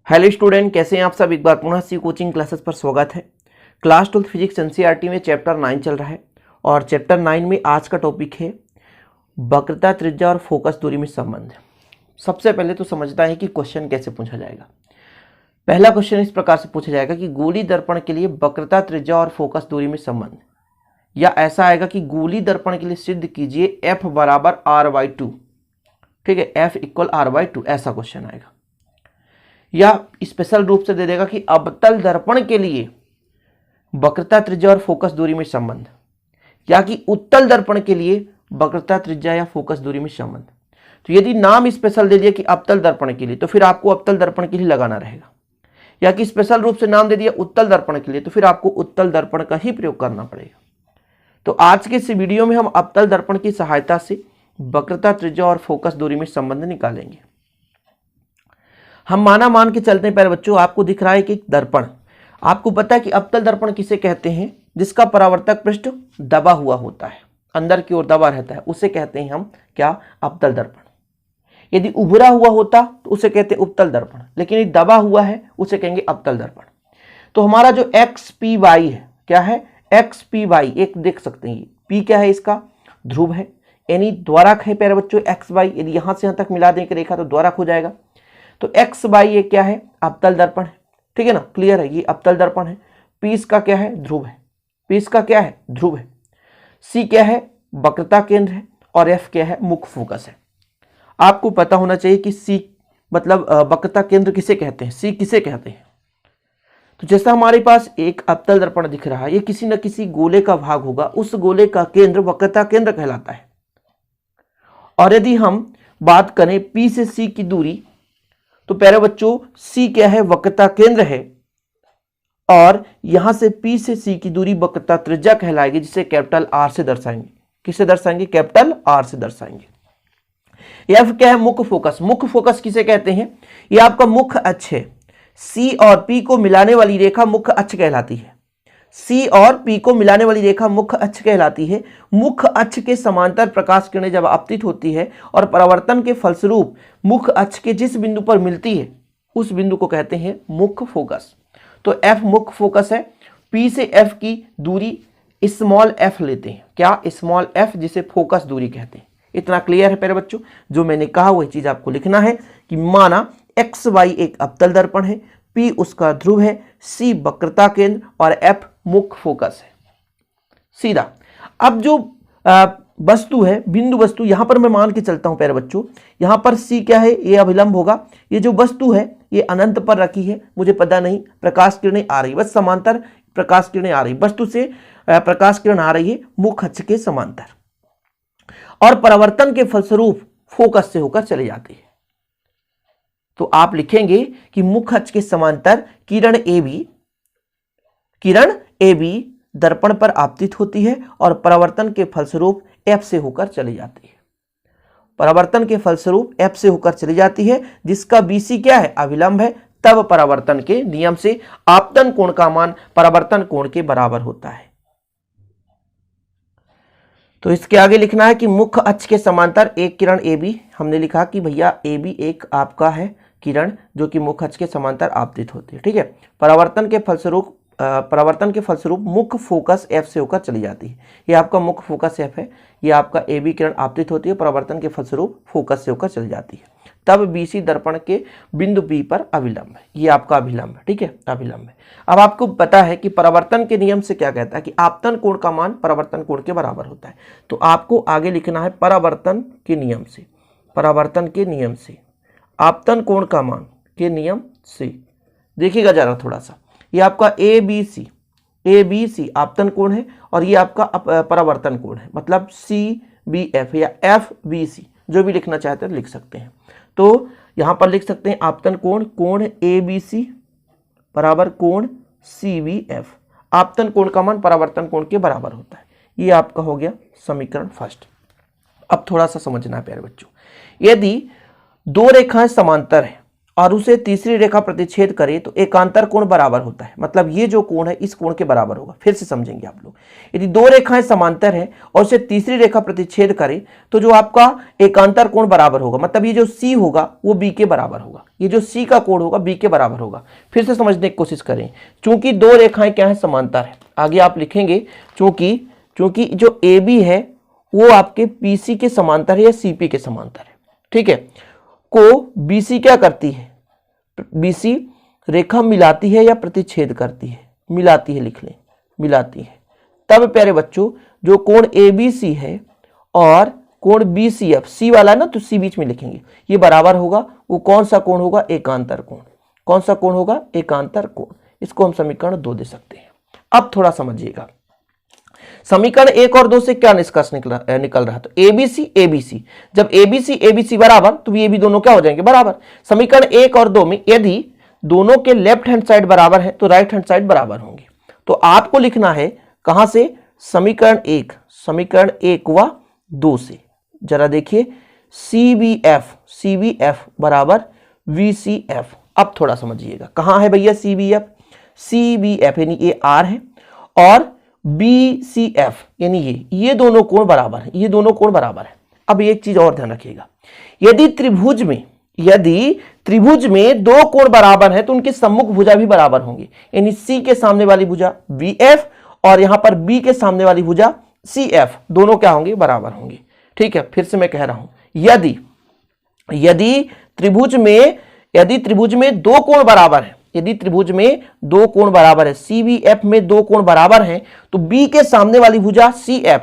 Hello student, कैसे हैं आप सब। एक बार पुनः सी कोचिंग क्लासेस पर स्वागत है। क्लास 12 फिजिक्स एनसीईआरटी में चैप्टर 9 चल रहा है और चैप्टर 9 में आज का टॉपिक है वक्रता, त्रिज्या और फोकस दूरी में संबंध। सबसे पहले तो समझता है कि क्वेश्चन कैसे पूछा जाएगा। पहला क्वेश्चन इस प्रकार से पूछा जाएगा कि गोली दर्पण के लिए वक्रता, त्रिज्या और फोकस दूरी में संबंध, या ऐसा आएगा कि गोली दर्पण के लिए सिद्ध कीजिए f बराबर r/2। ठीक है, f इक्वल r/2, ऐसा क्वेश्चन आएगा। या स्पेशल रूप से दे देगा कि अवतल दर्पण के लिए वक्रता, त्रिज्या और फोकस दूरी में संबंध, या कि उत्तल दर्पण के लिए वक्रता, त्रिज्या या फोकस दूरी में संबंध। तो यदि नाम स्पेशल दे दिया कि अवतल दर्पण के लिए, तो फिर आपको अवतल दर्पण के लिए लगाना रहेगा, या कि स्पेशल रूप से नाम दे दिया उत्तल दर्पण के लिए, तो फिर आपको उत्तल दर्पण का ही प्रयोग करना पड़ेगा। तो आज के इस वीडियो में हम अवतल दर्पण की सहायता से वक्रता, त्रिज्या और फोकस दूरी में संबंध निकालेंगे। हम मान के चलते हैं। पहले बच्चों, आपको दिख रहा है कि दर्पण, आपको पता है कि अवतल दर्पण किसे कहते हैं? जिसका परावर्तक पृष्ठ दबा हुआ होता है, अंदर की ओर दबा रहता है, उसे कहते हैं हम क्या? अवतल दर्पण। यदि उभरा हुआ होता तो उसे कहते हैं उपतल दर्पण, लेकिन यदि दबा हुआ है उसे कहेंगे अवतल दर्पण। तो हमारा जो XPY है, क्या है? XPY एक देख सकते हैं, P क्या है? इसका ध्रुव है, यानी द्वारक है प्यारे बच्चों XY। यदि यहां से यहां तक मिला दें रेखा तो द्वारक हो जाएगा। तो XY ये क्या है? अवतल दर्पण है। ठीक है ना, क्लियर है, ये अवतल दर्पण है। P इसका क्या है? ध्रुव है। P इसका क्या है? ध्रुव है। C क्या है? वक्रता केंद्र है। और F क्या है? मुख्य फोकस है। आपको पता होना चाहिए कि C मतलब वक्रता केंद्र किसे कहते हैं, C किसे कहते हैं। तो जैसा हमारे पास एक अवतल दर्पण दिख रहा है, ये किसी न किसी गोले का भाग होगा, उस गोले का केंद्र वक्रता केंद्र कहलाता है। और यदि हम बात करें P से C की दूरी, तो प्यारे बच्चों C क्या है? वक्रता केंद्र है, और यहां से P से C की दूरी वक्रता त्रिज्या कहलाएगी, जिसे कैपिटल R से दर्शाएंगे। किससे दर्शाएंगे? कैपिटल R से दर्शाएंगे। F क्या है? मुख्य फोकस। मुख्य फोकस किसे कहते हैं? ये आपका मुख्य अक्ष है। C और P को मिलाने वाली रेखा मुख्य अक्ष कहलाती है। C और P को मिलाने वाली रेखा मुख्य अक्ष कहलाती है। मुख्य अक्ष के समांतर प्रकाश किरणें जब आपतित होती है और परावर्तन के फलस्वरूप मुख्य अक्ष के जिस बिंदु पर मिलती है, उस बिंदु को कहते हैं मुख्य फोकस। तो F मुख्य फोकस है। P से F की दूरी स्मॉल f लेते हैं। क्या? स्मॉल f, जिसे फोकस दूरी कहते हैं। इतना क्लियर है प्यारे बच्चों? जो मैंने कहा वही चीज आपको लिखना है कि माना XY एक अवतल दर्पण है, P उसका ध्रुव है, C वक्रता केंद्र और F मुख्य फोकस है। सीधा अब जो वस्तु है, बिंदु वस्तु, यहां पर मैं मान के चलता हूं प्यारे बच्चों, यहां पर C क्या है? ये अभिलंब होगा। ये जो वस्तु है ये अनंत पर रखी है, मुझे पता नहीं, प्रकाश किरणें आ रही, बस समांतर प्रकाश किरणें आ रही, वस्तु से प्रकाश किरण आ रही है मुख्य अक्ष के समांतर, और परावर्तन के फलस्वरूप फोकस से होकर चले जाती है। तो आप लिखेंगे कि मुख्य अक्ष के समांतर किरण AB दर्पण पर आपतित होती है और परावर्तन के फलस्वरूप F से होकर चली जाती है। परावर्तन के फलस्वरूप F से होकर चली जाती है, जिसका BC क्या है? अभिलंब है। तब परावर्तन के नियम से आपतन कोण का मान परावर्तन कोण के बराबर होता है। तो इसके आगे लिखना है कि मुख्य अक्ष के समांतर एक किरण AB, हमने लिखा कि भैया AB एक आपका है किरण जो कि मुख्य अक्ष के समांतर आपतित होती है। ठीक है, परावर्तन के फलस्वरूप मुख्य फोकस F से होकर चली जाती है। ये आपका मुख्य फोकस F है, ये आपका AB किरण आपतित होती है, परावर्तन के फलस्वरूप फोकस से होकर चली जाती है। तब BC दर्पण के बिंदु B पर अभिलंब है। ये आपका अभिलंब है। ठीक है, अभिलंब है। अब आपको पता है कि परावर्तन के नियम से क्या कहता है कि आपतन कोण का मान परावर्तन कोण के बराबर होता है। तो आपको आगे लिखना है परावर्तन के नियम से आपतन कोण का मान के नियम से। देखिएगा जरा थोड़ा सा, ये आपका ABC आपतन कोण है, और ये आपका परावर्तन कोण है, मतलब CBF या FBC, जो भी लिखना चाहते हैं लिख सकते हैं। तो यहां पर लिख सकते हैं आपतन कोण ABC बराबर कोण CBF। आपतन कोण का मान परावर्तन कोण के बराबर होता है। ये आपका हो गया समीकरण फर्स्ट। अब थोड़ा सा समझना है प्यारे बच्चों, यदि दो रेखाएं समांतर हैं और उसे तीसरी रेखा प्रतिच्छेद करे तो एकांतर कोण बराबर होता है। मतलब ये जो कोण है इस कोण के बराबर होगा। फिर से समझेंगे आप लोग, यदि दो रेखाएं समांतर है और उसे तीसरी रेखा प्रतिच्छेद करे तो जो आपका एकांतर कोण बराबर होगा, मतलब ये जो C होगा वो B के बराबर होगा, ये जो C का कोण होगा B के बराबर होगा। फिर से समझने की कोशिश करें, चूंकि दो रेखाएं क्या है, समांतर है। आगे आप लिखेंगे चूंकि जो AB है वो आपके PC के समांतर है या CP के समांतर है, ठीक है, को BC क्या करती है, BC रेखा मिलाती है या प्रतिच्छेद करती है, मिलाती है, लिख लें, मिलाती है। तब प्यारे बच्चों जो कोण ABC है और कोण BCF, C वाला है ना तो C बीच में लिखेंगे, ये बराबर होगा। वो कौन सा कोण होगा, एकांतर कोण। कौन सा कोण होगा, एकांतर कोण। इसको हम समीकरण 2 दे सकते हैं। अब थोड़ा समझिएगा, समीकरण 1 और 2 से क्या निष्कर्ष निकल रहा, तो ABC जब ABC बराबर तो ये भी दोनों क्या हो जाएंगे, बराबर। समीकरण 1 और 2 में यदि दोनों के लेफ्ट हैंड साइड बराबर है तो राइट हैंड साइड बराबर होंगे। तो आपको लिखना है कहां से, समीकरण 1 व 2 से। जरा देखिए, CBF बराबर VCF। अब थोड़ा समझिएगा, कहां है भैया CBF यानी ये R है और BCF यानी ये दोनों कोण बराबर है, ये दोनों कोण बराबर है। अब एक चीज और ध्यान रखिएगा, यदि त्रिभुज में दो कोण बराबर है तो उनके सम्मुख भुजा भी बराबर होंगे, यानी C के सामने वाली भुजा BF और यहां पर B के सामने वाली भुजा CF, दोनों क्या होंगे, बराबर होंगे। ठीक है, फिर से मैं कह रहा हूं, यदि त्रिभुज में दो कोण बराबर है, यदि त्रिभुज में दो कोण बराबर है, CBF में दो कोण बराबर हैं, तो B के सामने वाली भुजा CF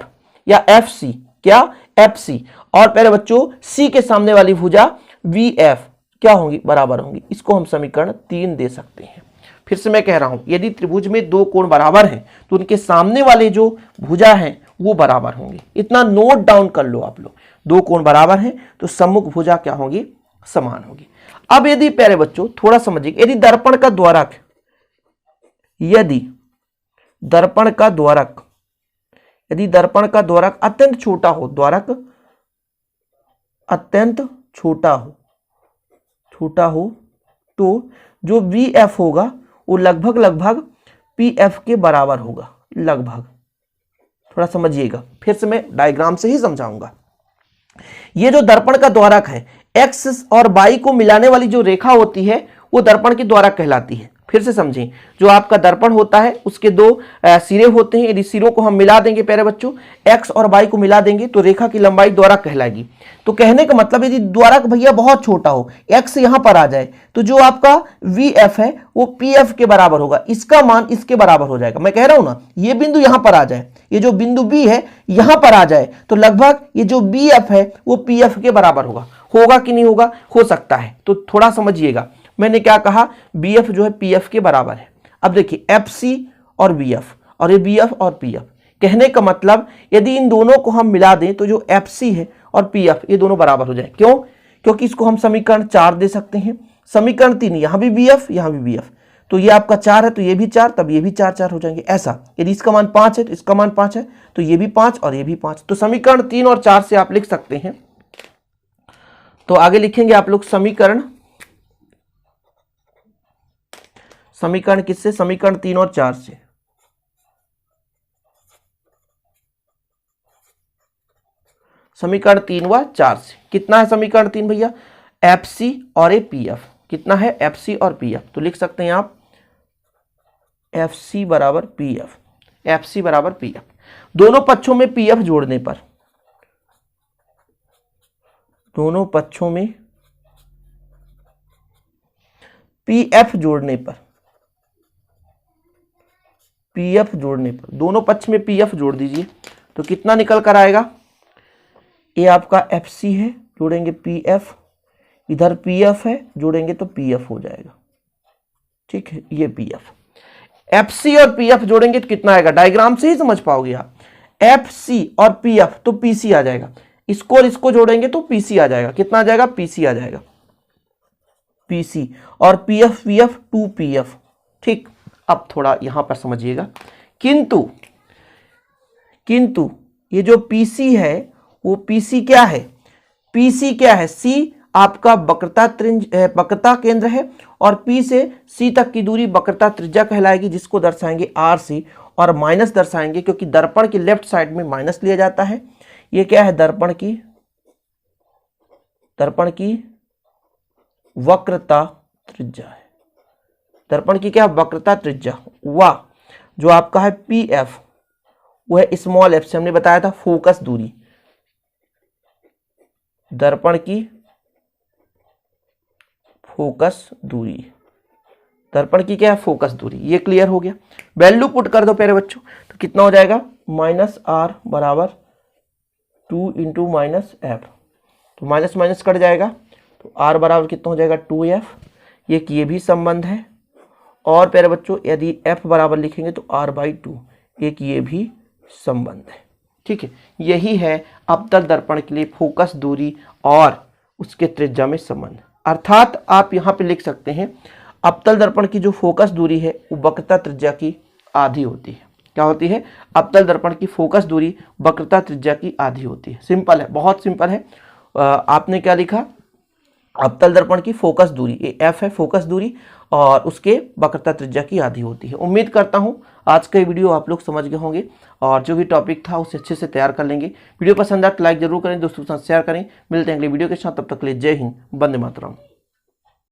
या FC, क्या FC, और प्यारे बच्चों C के सामने वाली भुजा VF क्या होंगी, बराबर होंगी। इसको हम समीकरण 3 दे सकते हैं। फिर से मैं कह रहा हूं, यदि त्रिभुज में दो कोण बराबर हैं तो उनके सामने वाले जो भुजा हैं वो बराबर होंगे। इतना नोट डाउन कर लो आप लोग, दो कोण बराबर हैं तो सम्मुख भुजा क्या होगी, समान होगी। अब यदि प्यारे बच्चों थोड़ा समझिए, यदि दर्पण का द्वारक अत्यंत छोटा हो, द्वारक अत्यंत छोटा हो तो जो VF होगा वो लगभग PF के बराबर होगा, लगभग। थोड़ा समझिएगा, फिर से मैं डायग्राम से ही समझाऊंगा। ये जो दर्पण का द्वारक है, X और Y को मिलाने वाली जो रेखा होती है वो दर्पण की द्वारक कहलाती है। फिर से समझें, जो आपका दर्पण होता है उसके दो सिरे होते हैं, यदि सिरों को हम मिला देंगे प्यारे बच्चों, X और Y को मिला देंगे तो रेखा की लंबाई द्वारक कहलाएगी। तो कहने का मतलब यदि द्वारक भैया बहुत छोटा हो, X यहां पर आ जाए तो जो आपका VF है वो PF के बराबर होगा, इसका मान इसके बराबर हो जाएगा। मैं कह रहा हूं ना, ये बिंदु यहां पर आ जाए, ये जो बिंदु B है यहां पर आ जाए तो लगभग ये जो BF है वो PF के बराबर होगा कि नहीं होगा, हो सकता है। तो थोड़ा समझिएगा, मैंने क्या कहा, BF जो है PF के बराबर है। अब देखिए FC और BF, और ये BF और PF, कहने का मतलब यदि इन दोनों को हम मिला दें तो जो FC है और PF ये दोनों बराबर हो जाए। क्यों, क्योंकि इसको हम समीकरण 4 दे सकते हैं। समीकरण 3, यहां भी BF यहां भी BF, तो ये आपका 4 है तो ये भी 4, तब ये भी 4 हो जाएंगे। ऐसा यदि इसका मान 5 है तो इसका मान 5 है, तो ये भी 5 और ये भी 5। तो समीकरण 3 और 4 से आप लिख सकते हैं। तो आगे लिखेंगे आप लोग समीकरण किससे, समीकरण 3 और 4 से। समीकरण 3 व 4 से कितना है समीकरण 3 भैया, FC और PF, कितना है FC और PF, तो लिख सकते हैं आप FC बराबर PF। दोनों पक्षों में PF जोड़ने पर, दोनों पक्षों में PF जोड़ने पर, दोनों पक्ष में PF जोड़ दीजिए तो कितना निकल कर आएगा, ये आपका FC है, जोड़ेंगे PF, इधर PF है, जोड़ेंगे तो PF हो जाएगा। ठीक है, ये PF, FC और PF जोड़ेंगे तो कितना आएगा, डायग्राम से ही समझ पाओगे आप। FC और PF तो PC आ जाएगा, इसको और इसको जोड़ेंगे तो PC आ जाएगा। कितना आ जाएगा, PC आ जाएगा, PC, और PF 2PF। ठीक, अब थोड़ा यहां पर समझिएगा, किंतु ये जो PC है वो PC क्या है, C आपका वक्रता केंद्र है और P से C तक की दूरी वक्रता त्रिज्या कहलाएगी, जिसको दर्शाएंगे RC और माइनस दर्शाएंगे क्योंकि दर्पण की लेफ्ट साइड में माइनस लिया जाता है। ये क्या है? दर्पण की वक्रता त्रिज्या है। दर्पण की क्या? वक्रता त्रिज्या। वाह, जो आपका है PF वो है स्मॉल f से, हमने बताया था फोकस दूरी। दर्पण की फोकस दूरी, दर्पण की क्या है? फोकस दूरी। ये क्लियर हो गया। वैल्यू पुट कर दो प्यारे बच्चों, तो कितना हो जाएगा? -r बराबर 2 इंटू -f, तो माइनस माइनस कट जाएगा, तो r बराबर कितना हो जाएगा? 2f। ये भी संबंध है। और प्यारे बच्चों यदि f बराबर लिखेंगे तो r/2, एक ये भी संबंध है। ठीक है, यही है अवतल दर्पण के लिए फोकस दूरी और उसके त्रिज्या में संबंध। अर्थात आप यहाँ पे लिख सकते हैं अवतल दर्पण की जो फोकस दूरी है वो वक्रता त्रिज्या की आधी होती है। क्या होती है? अवतल दर्पण की फोकस दूरी वक्रता त्रिज्या की आधी होती है। सिंपल है, बहुत सिंपल है। आपने क्या लिखा? अवतल दर्पण की फोकस दूरी, ये f है फोकस दूरी, और उसके वक्रता त्रिज्या की आधी होती है। उम्मीद करता हूं आज का वीडियो आप लोग समझ गए होंगे और जो भी टॉपिक था उसे अच्छे से तैयार कर लेंगे। वीडियो पसंद आए तो लाइक जरूर करें, दोस्तों के साथ शेयर करें। मिलते हैं अगले वीडियो के साथ, तब तक के लिए जय हिंद, वंदे मातरम।